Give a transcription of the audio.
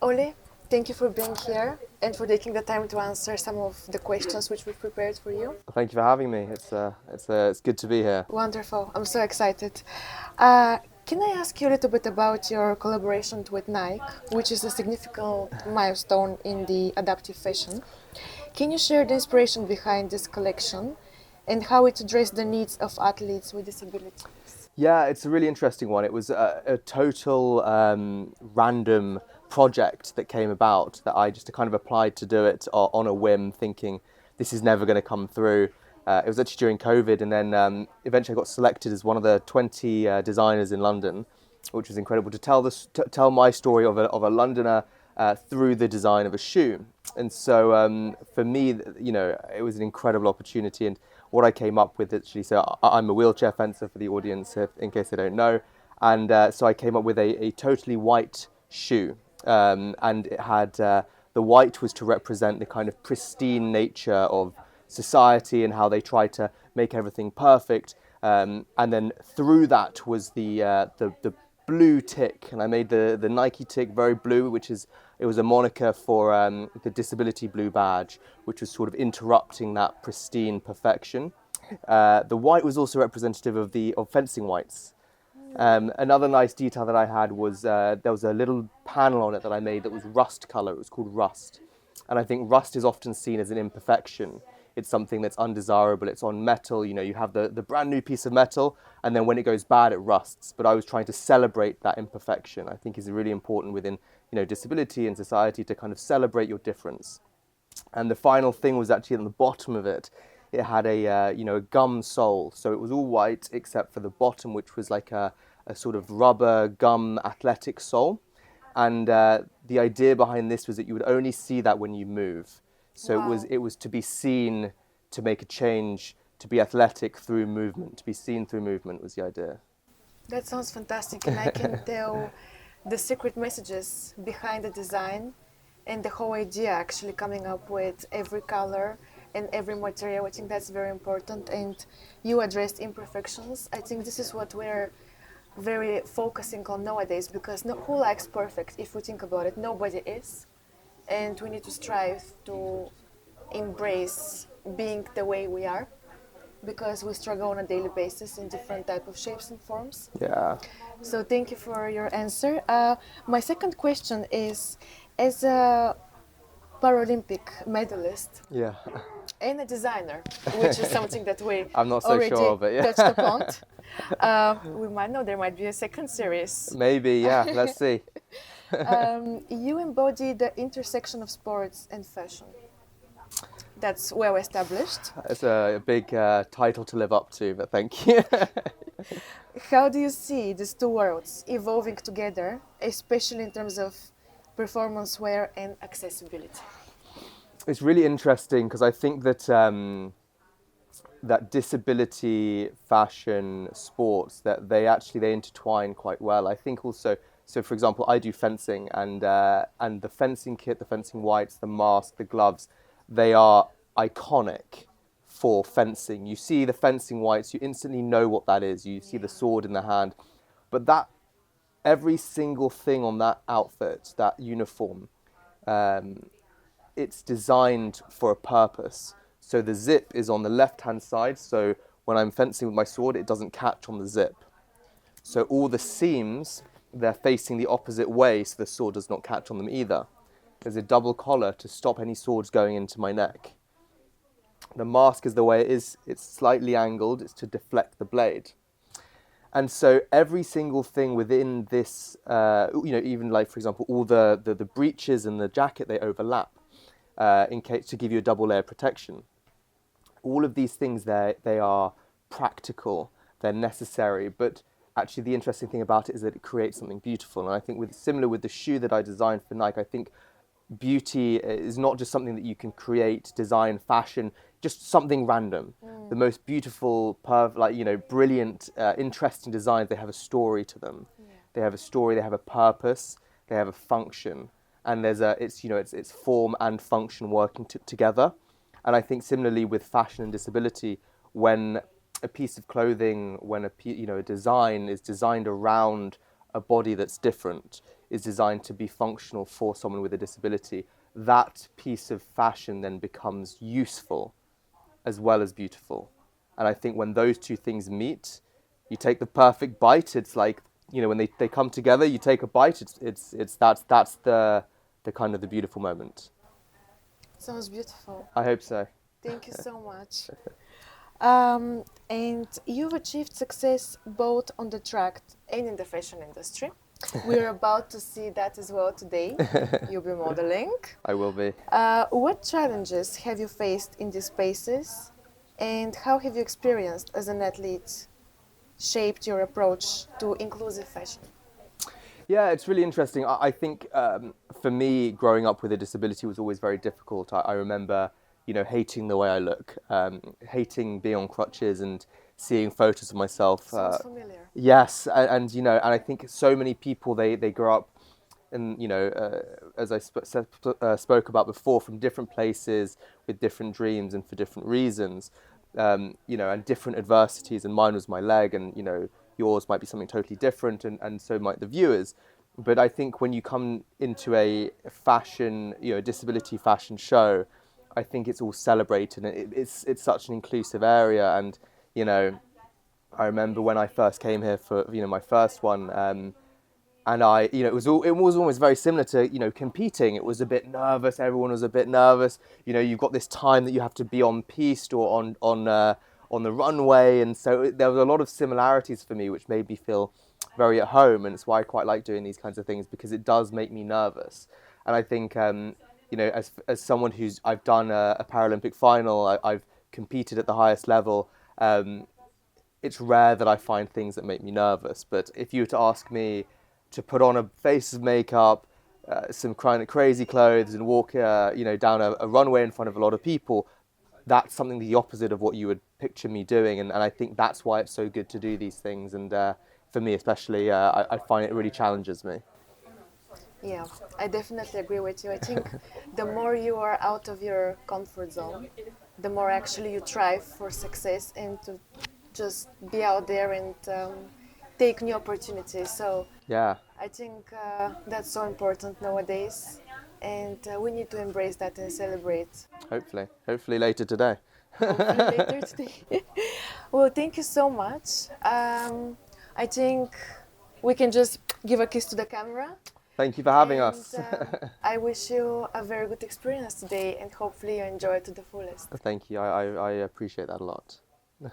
Oli, thank you for being here and for taking the time to answer some of the questions which we've prepared for you. Thank you for having me. It's good to be here. Wonderful. I'm so excited. Can I ask you a little bit about your collaboration with Nike, which is a significant milestone in the adaptive fashion? Can you share the inspiration behind this collection and how it addressed the needs of athletes with disabilities? Yeah, it's a really interesting one. It was a total random project that came about that I just kind of applied to do it on a whim, thinking this is never going to come through. It was actually during COVID, and then eventually I got selected as one of the 20 designers in London, which was incredible to tell my story of a Londoner through the design of a shoe. And so for me, it was an incredible opportunity. And what I came up with, actually, so I'm a wheelchair fencer for the audience, in case they don't know. And so I came up with a totally white shoe. And it had, the white was to represent the kind of pristine nature of society and how they try to make everything perfect. And then through that was the blue tick, and I made the Nike tick very blue, it was a moniker for the disability blue badge, which was sort of interrupting that pristine perfection. The white was also representative of fencing whites. Another nice detail that I had was there was a little panel on it that I made that was rust color. It was called rust, and I think rust is often seen as an imperfection. It's something that's undesirable. It's on metal. You have the brand new piece of metal, and then when it goes bad, it rusts. But I was trying to celebrate that imperfection. I think is really important within disability and society to kind of celebrate your difference. And the final thing was actually on the bottom of it. It had a gum sole, so it was all white except for the bottom, which was like a sort of rubber gum athletic sole. And the idea behind this was that you would only see that when you move. So Wow. it was to be seen, to make a change, to be athletic through movement, to be seen through movement was the idea. That sounds fantastic, and I can tell the secret messages behind the design and the whole idea actually coming up with every color and every material. I think that's very important, and you addressed imperfections. I think this is what we're very focusing on nowadays, because who likes perfect? If we think about it, nobody is, and we need to strive to embrace being the way we are, because we struggle on a daily basis in different type of shapes and forms. Yeah. So thank you for your answer. My second question is, as a Paralympic medalist Yeah. and a designer, which is something that we I'm not so already sure, but yeah. touched upon, we might know there might be a second series. Maybe, yeah. Let's see. You embody the intersection of sports and fashion. That's well established. It's a big title to live up to, but thank you. How do you see these two worlds evolving together, especially in terms of performance wear and accessibility? It's really interesting because I think that that disability, fashion, sports, that they intertwine quite well. I think also, so for example, I do fencing, and the fencing kit, the fencing whites, the mask, the gloves, they are iconic for fencing. You see the fencing whites, you instantly know what that is. You see the sword in the hand, but that every single thing on that outfit, that uniform, it's designed for a purpose. So the zip is on the left-hand side, so when I'm fencing with my sword, it doesn't catch on the zip. So all the seams, they're facing the opposite way, so the sword does not catch on them either. There's a double collar to stop any swords going into my neck. The mask is the way it is. It's slightly angled. It's to deflect the blade. And so every single thing within this, even like, for example, all the breeches and the jacket, they overlap in case to give you a double layer protection. All of these things, they are practical. They're necessary. But actually, the interesting thing about it is that it creates something beautiful. And I think similar with the shoe that I designed for Nike, I think beauty is not just something that you can create, design, fashion, just something random. The most beautiful, brilliant, interesting designs, they have a story to them. Yeah. They have a story, they have a purpose, they have a function, and it's form and function working together. And I think similarly with fashion and disability, when a piece of clothing, when a design is designed around a body that's different, is designed to be functional for someone with a disability, that piece of fashion then becomes useful as well as beautiful. And I think when those two things meet, you take the perfect bite. It's like, you know, when they come together, you take a bite. That's the kind of the beautiful moment. Sounds beautiful. I hope so. Thank you so much. And you've achieved success both on the track and in the fashion industry. We're about to see that as well today. You'll be modeling. I will be. What challenges have you faced in these spaces, and how have you experienced as an athlete shaped your approach to inclusive fashion? Yeah, it's really interesting. I think for me, growing up with a disability was always very difficult. I remember, you know, hating the way I look, hating being on crutches and seeing photos of myself. Sounds familiar. Yes, and you know, and I think so many people they grow up, and you know, as I spoke about before, from different places with different dreams and for different reasons, you know, and different adversities. And mine was my leg, and you know, yours might be something totally different, and so might the viewers. But I think when you come into a fashion, you know, disability fashion show, I think it's all celebrated, and it's such an inclusive area. And you know, I remember when I first came here for, you know, my first one, and I, you know, it was almost very similar to, you know, competing. It was a bit nervous. Everyone was a bit nervous. You know, you've got this time that you have to be on piste or on the runway, and so there was a lot of similarities for me, which made me feel very at home. And it's why I quite like doing these kinds of things, because it does make me nervous. And I think, you know, as someone I've done a Paralympic final, I've competed at the highest level. It's rare that I find things that make me nervous. But if you were to ask me to put on a face of makeup, some kind of crazy clothes, and walk, you know, down a runway in front of a lot of people, that's something the opposite of what you would picture me doing. And I think that's why it's so good to do these things. And for me especially, I find it really challenges me. Yeah, I definitely agree with you. I think the more you are out of your comfort zone, the more actually you strive for success and to just be out there and take new opportunities. So Yeah. I think that's so important nowadays, and we need to embrace that and celebrate. Hopefully later today. Hopefully later today. Well, thank you so much. I think we can just give a kiss to the camera. Thank you for having And, us. I wish you a very good experience today, and hopefully you enjoy it to the fullest. Thank you. I appreciate that a lot.